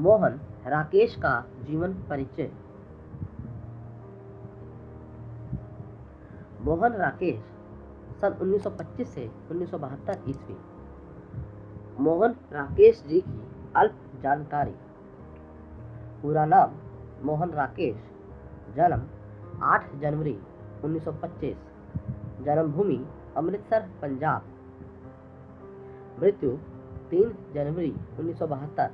मोहन राकेश का जीवन परिचय। मोहन राकेश सन 1925 से 1972 ईस्वी। मोहन राकेश जी की अल्प जानकारी। पूरा नाम मोहन राकेश, जन्म 8 जनवरी 1925, जन्मभूमि अमृतसर पंजाब, मृत्यु 3 जनवरी 1972,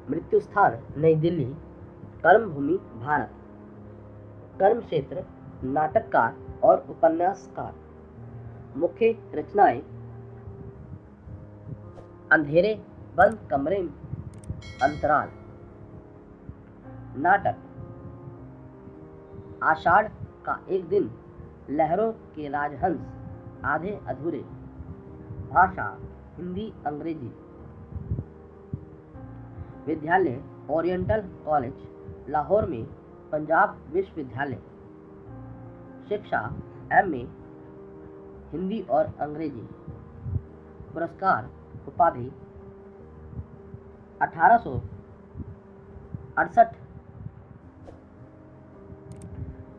मृत्यु स्थान नई दिल्ली, कर्मभूमि भारत, कर्म क्षेत्र नाटककार और उपन्यासकार। मुख्य रचनाएं अंधेरे बंद कमरे, अंतराल। नाटक आषाढ़ का एक दिन, लहरों के राजहंस, आधे अधूरे। भाषा हिंदी अंग्रेजी। विद्यालय ओरिएंटल कॉलेज लाहौर में पंजाब विश्वविद्यालय। शिक्षा MA हिंदी और अंग्रेजी। पुरस्कार उपाधि 1868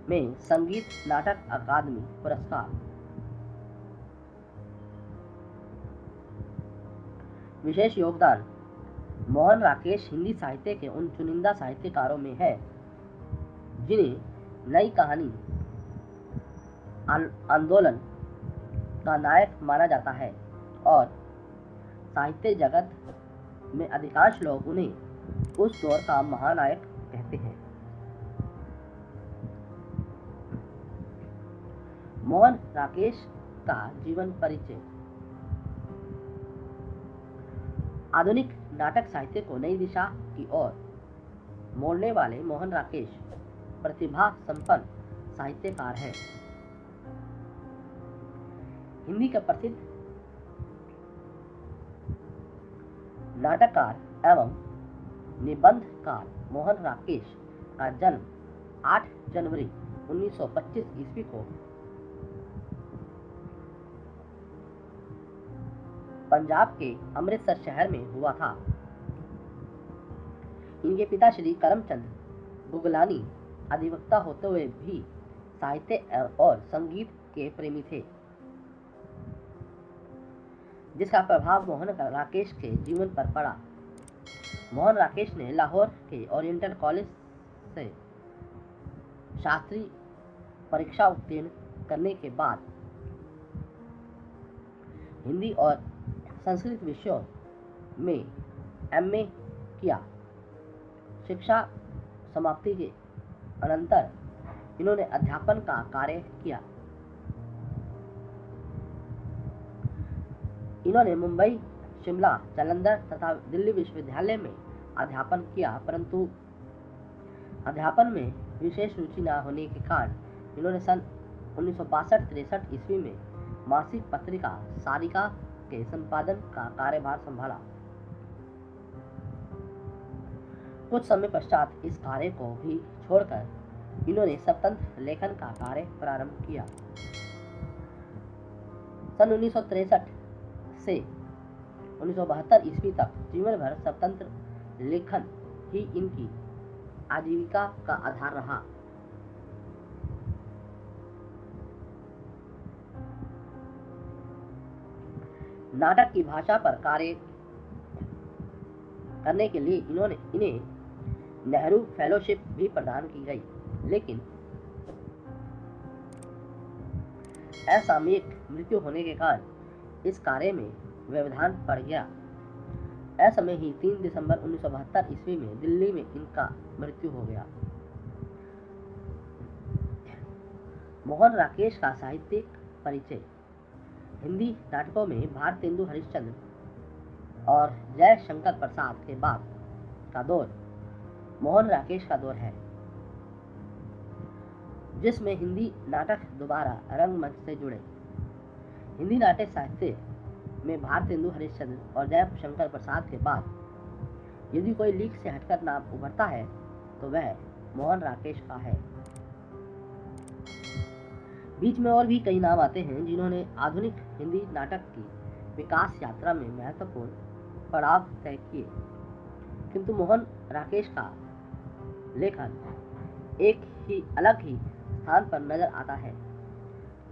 में संगीत नाटक अकादमी पुरस्कार। विशेष योगदान मोहन राकेश हिंदी साहित्य के उन चुनिंदा साहित्यकारों में है जिन्हें नई कहानी आंदोलन का नायक माना जाता है और साहित्य जगत में अधिकांश लोग उन्हें उस दौर का महानायक कहते हैं। मोहन राकेश का जीवन परिचय। आधुनिक नाटक साहित्य को नई दिशा की ओर मोड़ने वाले मोहन राकेश प्रतिभा संपन्न साहित्यकार हैं। हिंदी के प्रसिद्ध नाटककार एवं निबंधकार मोहन राकेश का जन्म 8 जनवरी 1925 ईस्वी को पंजाब के अमृतसर शहर में हुआ था। इनके पिता श्री करमचंद गुगलानी अधिवक्ता होते हुए भी साहित्य और संगीत के प्रेमी थे, जिसका प्रभाव मोहन राकेश के जीवन पर पड़ा। मोहन राकेश ने लाहौर के ओरिएंटल कॉलेज से शास्त्रीय परीक्षा उत्तीर्ण करने के बाद हिंदी और संस्कृत विषयों में MA किया। शिक्षा समाप्ति के अनंतर इन्होंने अध्यापन का कार्य किया। इन्होंने मुंबई, शिमला, जालंधर तथा दिल्ली विश्वविद्यालय में अध्यापन किया, परंतु अध्यापन में विशेष रुचि न होने के कारण इन्होंने सन 1962-63 ईस्वी में मासिक पत्रिका सारिका के संपादन का कार्यभार संभाला। कुछ समय पश्चात इस कार्य को भी छोड़कर इन्होंने स्वतंत्र लेखन का कार्य प्रारंभ किया। सन 1963 से 1972 ईस्वी तक जीवन भर स्वतंत्र लेखन ही इनकी आजीविका का आधार रहा। नाटक की भाषा पर कार्य करने के लिए इन्हें नेहरू फेलोशिप भी प्रदान की गई, लेकिन असामयिक मृत्यु होने के कारण इस कार्य में व्यवधान पड़ गया। असमय ही 3 दिसंबर 1972 ईस्वी में दिल्ली में इनका मृत्यु हो गया। मोहन राकेश का साहित्यिक परिचय। हिंदी नाटकों में भारतेंदु हरिश्चंद्र और जयशंकर प्रसाद के बाद का दौर मोहन राकेश का दौर है, जिसमें हिंदी नाटक दोबारा रंगमंच से जुड़े। हिंदी नाटक साहित्य में भारतेंदु हरिश्चंद्र और जयशंकर प्रसाद के बाद यदि कोई लीक से हटकर नाम उभरता है तो वह मोहन राकेश का है। बीच में और भी कई नाम आते हैं जिन्होंने आधुनिक हिंदी नाटक की विकास यात्रा में महत्वपूर्ण पड़ाव तय किए, किंतु मोहन राकेश का लेखन एक ही अलग ही स्थान पर नजर आता है।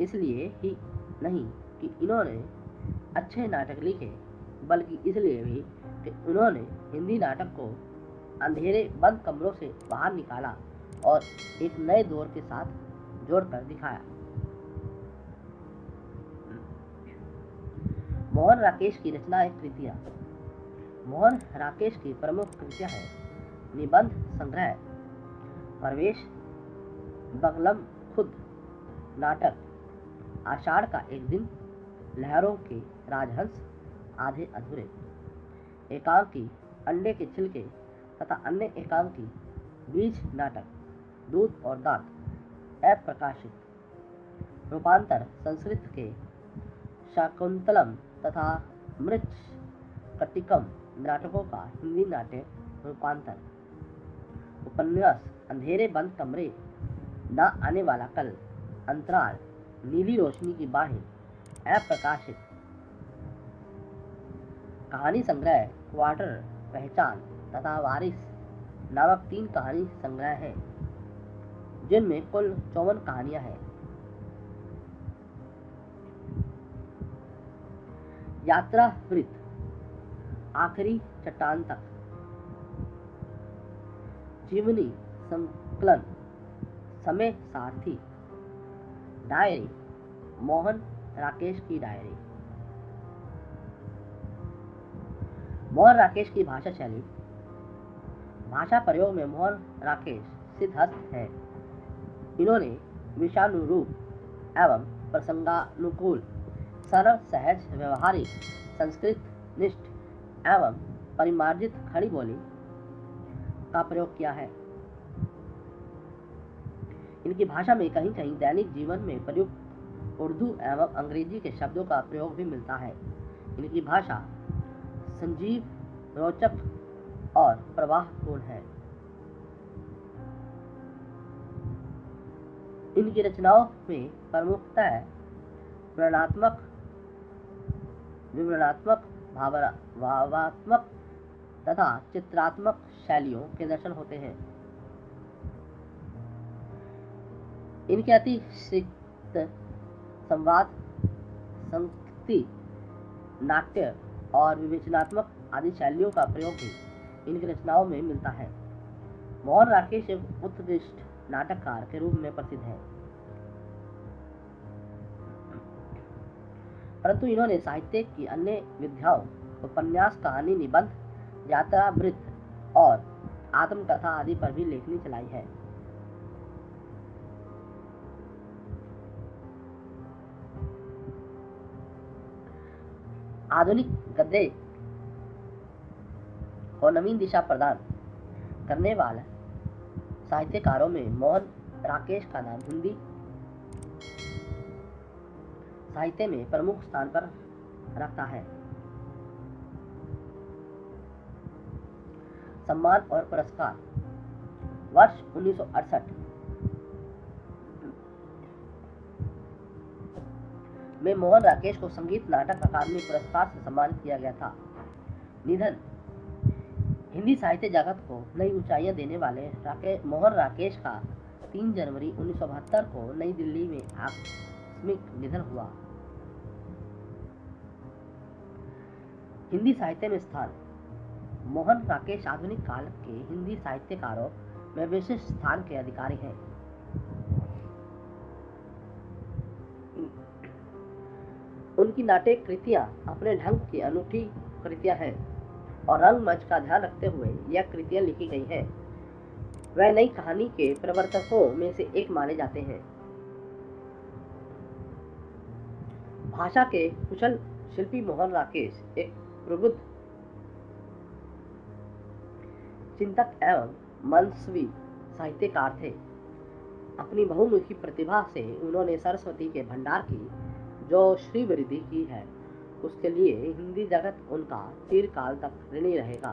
इसलिए ही नहीं कि इन्होंने अच्छे नाटक लिखे, बल्कि इसलिए भी कि उन्होंने हिंदी नाटक को अंधेरे बंद कमरों से बाहर निकाला और एक नए दौर के साथ जोड़कर दिखाया। मोहन राकेश की रचनाएं कृतियां। मोहन राकेश की प्रमुख कृतियां हैं निबंध संग्रह प्रवेश, बगलम खुद, नाटक आषाढ़ का एक दिन, लहरों के राजहंस, आधे अधूरे, एकांकी अंडे के छिलके तथा अन्य एकांकी, बीज नाटक, दूध और दांत, अप्रकाशित, रूपांतर संस्कृत के शाकुंतलम तथा मृच्छकटिकम नाटकों का हिंदी नाट्य रूपांतर, उपन्यास अंधेरे बंद कमरे, ना आने वाला कल, अंतराल, नीली रोशनी की बाहें, अप्रकाशित, कहानी संग्रह क्वार्टर, पहचान तथा वारिस नामक 3 कहानी संग्रह हैं, जिनमें कुल 54 कहानियां हैं। यात्रा वृत्त, आखिरी चट्टान तक, जीवनी संकलन, समय सारथी, डायरी, मोहन राकेश की डायरी। मोहन राकेश की भाषा शैली। भाषा प्रयोग में मोहन राकेश सिद्धहस्त है। इन्होंने विषयानुरूप एवं प्रसंगानुकूल, सरल, सहज, व्यवहारिक, संस्कृत निष्ठ एवं परिमार्जित खड़ी बोली का प्रयोग किया है। इनकी भाषा में कहीं कहीं दैनिक जीवन में प्रयुक्त उर्दू एवं अंग्रेजी के शब्दों का प्रयोग भी मिलता है। इनकी भाषा संजीव, रोचक और प्रवाहपूर्ण है। इनकी रचनाओं में प्रमुखतः वर्णनात्मक, विवरणात्मक, भावात्मक तथा चित्रात्मक शैलियों के दर्शन होते हैं। इनके अतिरिक्त संवाद, संगति, नाट्य और विवेचनात्मक आदि शैलियों का प्रयोग भी इनकी रचनाओं में मिलता है। मोहन राकेश एक उत्कृष्ट नाटककार के रूप में प्रसिद्ध है, परंतु इन्होंने साहित्य की अन्य विधाओं, उपन्यास, कहानी, निबंध, यात्रा वृत्त और आत्मकथा आदि पर भी लेखनी चलाई है। आधुनिक गद्य और नवीन दिशा प्रदान करने वाले साहित्यकारों में मोहन राकेश का नाम हिंदी साहित्य में प्रमुख स्थान पर रखता है। सम्मान और पुरस्कार। वर्ष 1968 में मोहन राकेश को संगीत नाटक अकादमी पुरस्कार से सम्मानित किया गया था। निधन। हिंदी साहित्य जगत को नई ऊंचाइयां देने वाले मोहन राकेश का 3 जनवरी 1972 को नई दिल्ली में आकस्मिक निधन हुआ। हिंदी साहित्य में स्थान। मोहन राकेश आधुनिक काल के हिंदी साहित्यकारों में विशिष्ट स्थान के अधिकारी हैं। उनकी नाटक कृतियां अपने ढंग की अनूठी कृतियां हैं और रंगमंच का ध्यान रखते हुए यह कृतियां लिखी गई हैं। वह नई कहानी के प्रवर्तकों में से एक माने जाते हैं। भाषा के कुशल शिल्पी मोहन राकेश एक प्रबुद्ध चिंतक एवं मनस्वी साहित्यकार थे। अपनी बहुमुखी प्रतिभा से उन्होंने सरस्वती के भंडार की जो श्रीवृद्धि की है, उसके लिए हिंदी जगत उनका चिरकाल तक ऋणी रहेगा।